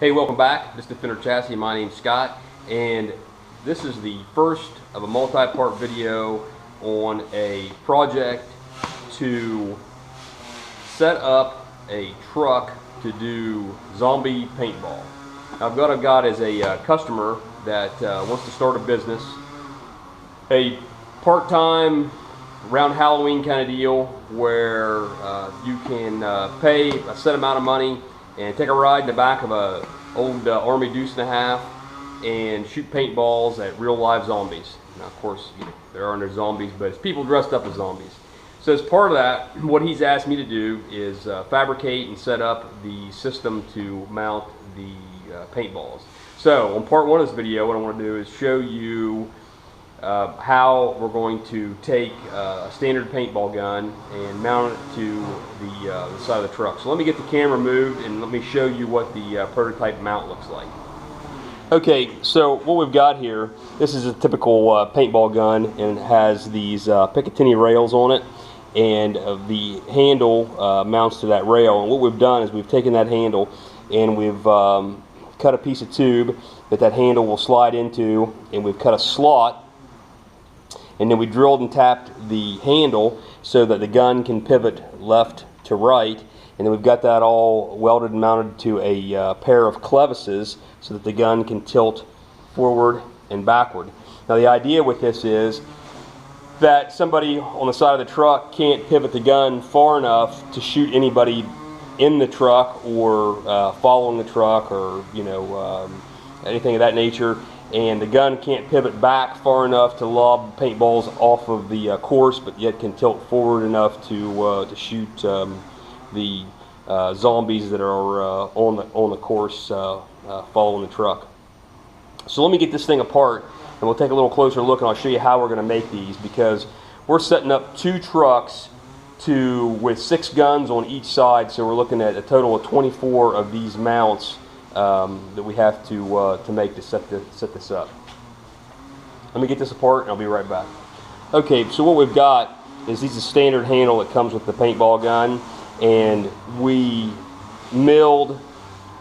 Hey, welcome back. This is Defender Chassis. My name's Scott, and this is the first of a multi-part video on a project to set up a truck to do zombie paintball. Now, what I've got is a customer that wants to start a business, a part-time around Halloween kind of deal where you can pay a set amount of money and take a ride in the back of a old Army Deuce and a half and shoot paintballs at real live zombies. Now, of course, there are no zombies, but it's people dressed up as zombies. So as part of that, what he's asked me to do is fabricate and set up the system to mount the paintballs. So on part one of this video, what I want to do is show you how we're going to take a standard paintball gun and mount it to the side of the truck. So let me get the camera moved and let me show you what the prototype mount looks like. Okay, so what we've got here, this is a typical paintball gun, and it has these Picatinny rails on it, and the handle mounts to that rail. And what we've done is we've taken that handle and we've cut a piece of tube that handle will slide into, and we've cut a slot, and then we drilled and tapped the handle so that the gun can pivot left to right, and then we've got that all welded and mounted to a pair of clevises so that the gun can tilt forward and backward. Now the idea with this is that somebody on the side of the truck can't pivot the gun far enough to shoot anybody in the truck or following the truck, or anything of that nature, and the gun can't pivot back far enough to lob paintballs off of the course, but yet can tilt forward enough to shoot the zombies that are on the course following the truck. So let me get this thing apart and we'll take a little closer look, and I'll show you how we're going to make these, because we're setting up 2 trucks with 6 guns on each side, so we're looking at a total of 24 of these mounts that we have to make to set this up. Let me get this apart and I'll be right back. Okay, so what we've got is this is a standard handle that comes with the paintball gun, and we milled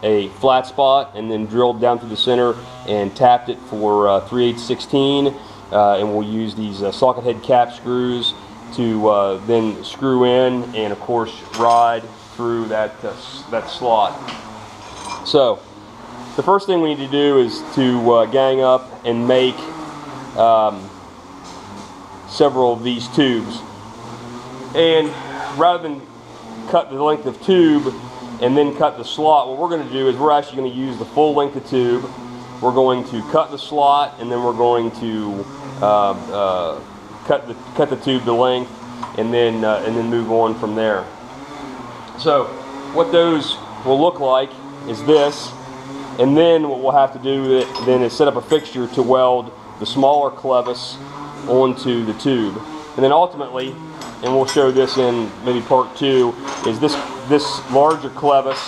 a flat spot and then drilled down through the center and tapped it for 3/8/16, and we'll use these socket head cap screws to then screw in and of course ride through that slot. So the first thing we need to do is to gang up and make several of these tubes, and rather than cut the length of tube and then cut the slot, what we're going to do is we're actually going to use the full length of tube. We're going to cut the slot, and then we're going to cut the tube to length, and then move on from there. So what those will look like is this, and then what we'll have to do then is set up a fixture to weld the smaller clevis onto the tube, and then ultimately, and we'll show this in maybe part 2, is this larger clevis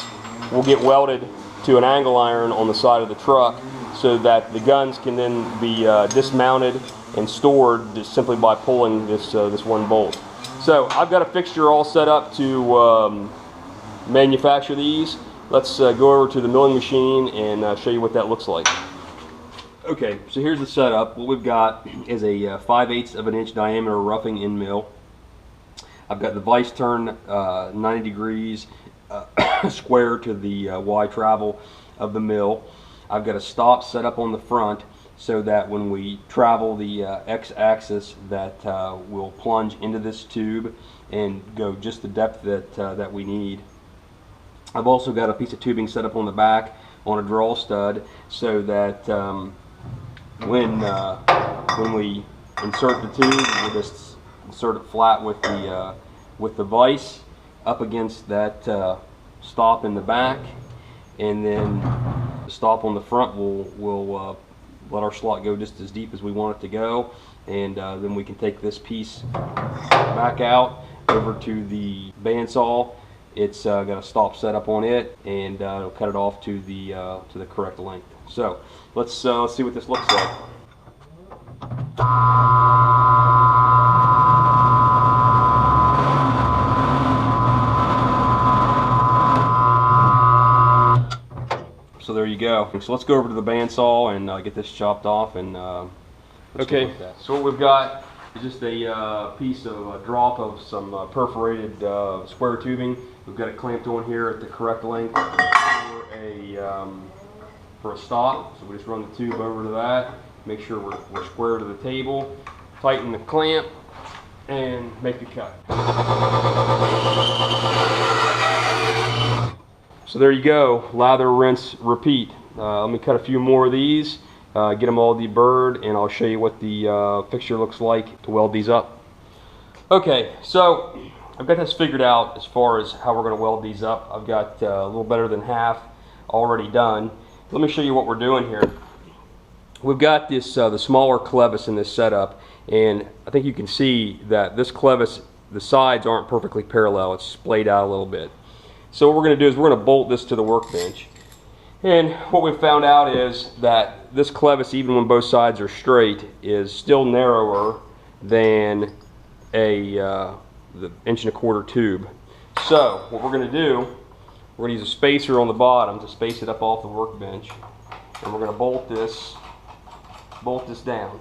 will get welded to an angle iron on the side of the truck so that the guns can then be dismounted and stored just simply by pulling this one bolt. So I've got a fixture all set up to manufacture these. Let's go over to the milling machine and show you what that looks like. Okay, so here's the setup. What we've got is a 5/8 of an inch diameter roughing end mill. I've got the vise turn 90 degrees square to the Y travel of the mill. I've got a stop set up on the front so that when we travel the x-axis that will plunge into this tube and go just the depth that we need. I've also got a piece of tubing set up on the back on a draw stud so that when we insert the tube, we'll just insert it flat with the vise up against that stop in the back, and then the stop on the front will let our slot go just as deep as we want it to go, and then we can take this piece back out over to the bandsaw. It's got a stop set up on it, and it'll cut it off to the correct length. So let's see what this looks like. So there you go. So let's go over to the bandsaw and get this chopped off. And okay, so what we've got is just a piece of a drop of some perforated square tubing. We've got it clamped on here at the correct length for a stop. So we just run the tube over to that, make sure we're square to the table, tighten the clamp, and make the cut. So there you go, lather, rinse, repeat. Let me cut a few more of these, get them all deburred, and I'll show you what the fixture looks like to weld these up. Okay, so I've got this figured out as far as how we're going to weld these up. I've got a little better than half already done. Let me show you what we're doing here. We've got this the smaller clevis in this setup, and I think you can see that this clevis, the sides aren't perfectly parallel. It's splayed out a little bit. So what we're going to do is we're going to bolt this to the workbench. And what we found out is that this clevis, even when both sides are straight, is still narrower than the 1.25" tube. So what we're going to do, we're going to use a spacer on the bottom to space it up off the workbench, and we're going to bolt this down.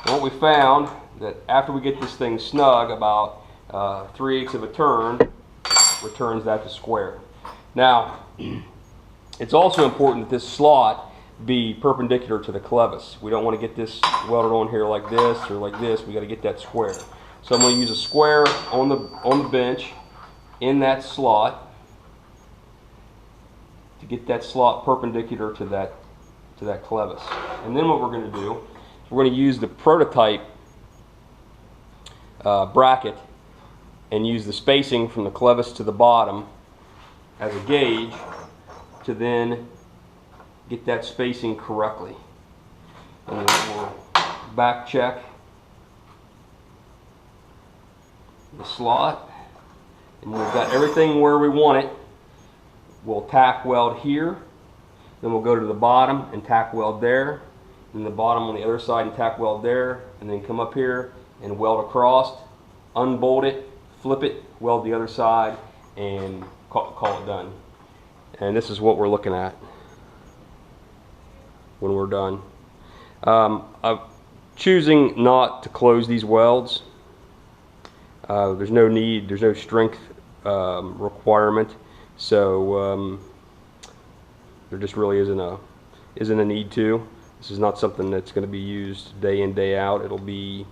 And what we found that after we get this thing snug, about 3/8 of a turn returns that to square. Now, it's also important that this slot be perpendicular to the clevis. We don't want to get this welded on here like this or like this. We got to get that square. So I'm going to use a square on the bench in that slot to get that slot perpendicular to that clevis. And then what we're going to do, we're going to use the prototype bracket and use the spacing from the clevis to the bottom as a gauge to then get that spacing correctly. And then we'll back check the slot, and when we've got everything where we want it, we'll tack weld here, then we'll go to the bottom and tack weld there, and the bottom on the other side and tack weld there, and then come up here and weld across, unbolt it, flip it, weld the other side, and call it done. And this is what we're looking at when we're done. I'm choosing not to close these welds. There's no need, there's no strength requirement, so there just really isn't a need to. This is not something that's going to be used day in, day out. It'll be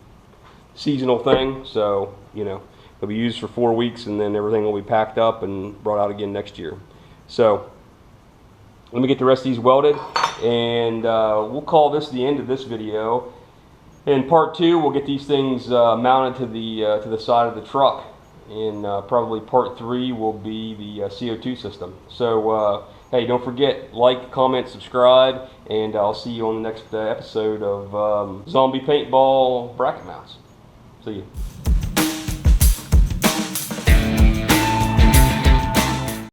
a seasonal thing, so you know, it'll be used for 4 weeks, and then everything will be packed up and brought out again next year. So let me get the rest of these welded, and we'll call this the end of this video. In part 2, we'll get these things mounted to the side of the truck, and probably part 3 will be the CO2 system. So hey, don't forget, like, comment, subscribe, and I'll see you on the next episode of Zombie Paintball Bracket Mounts. See you.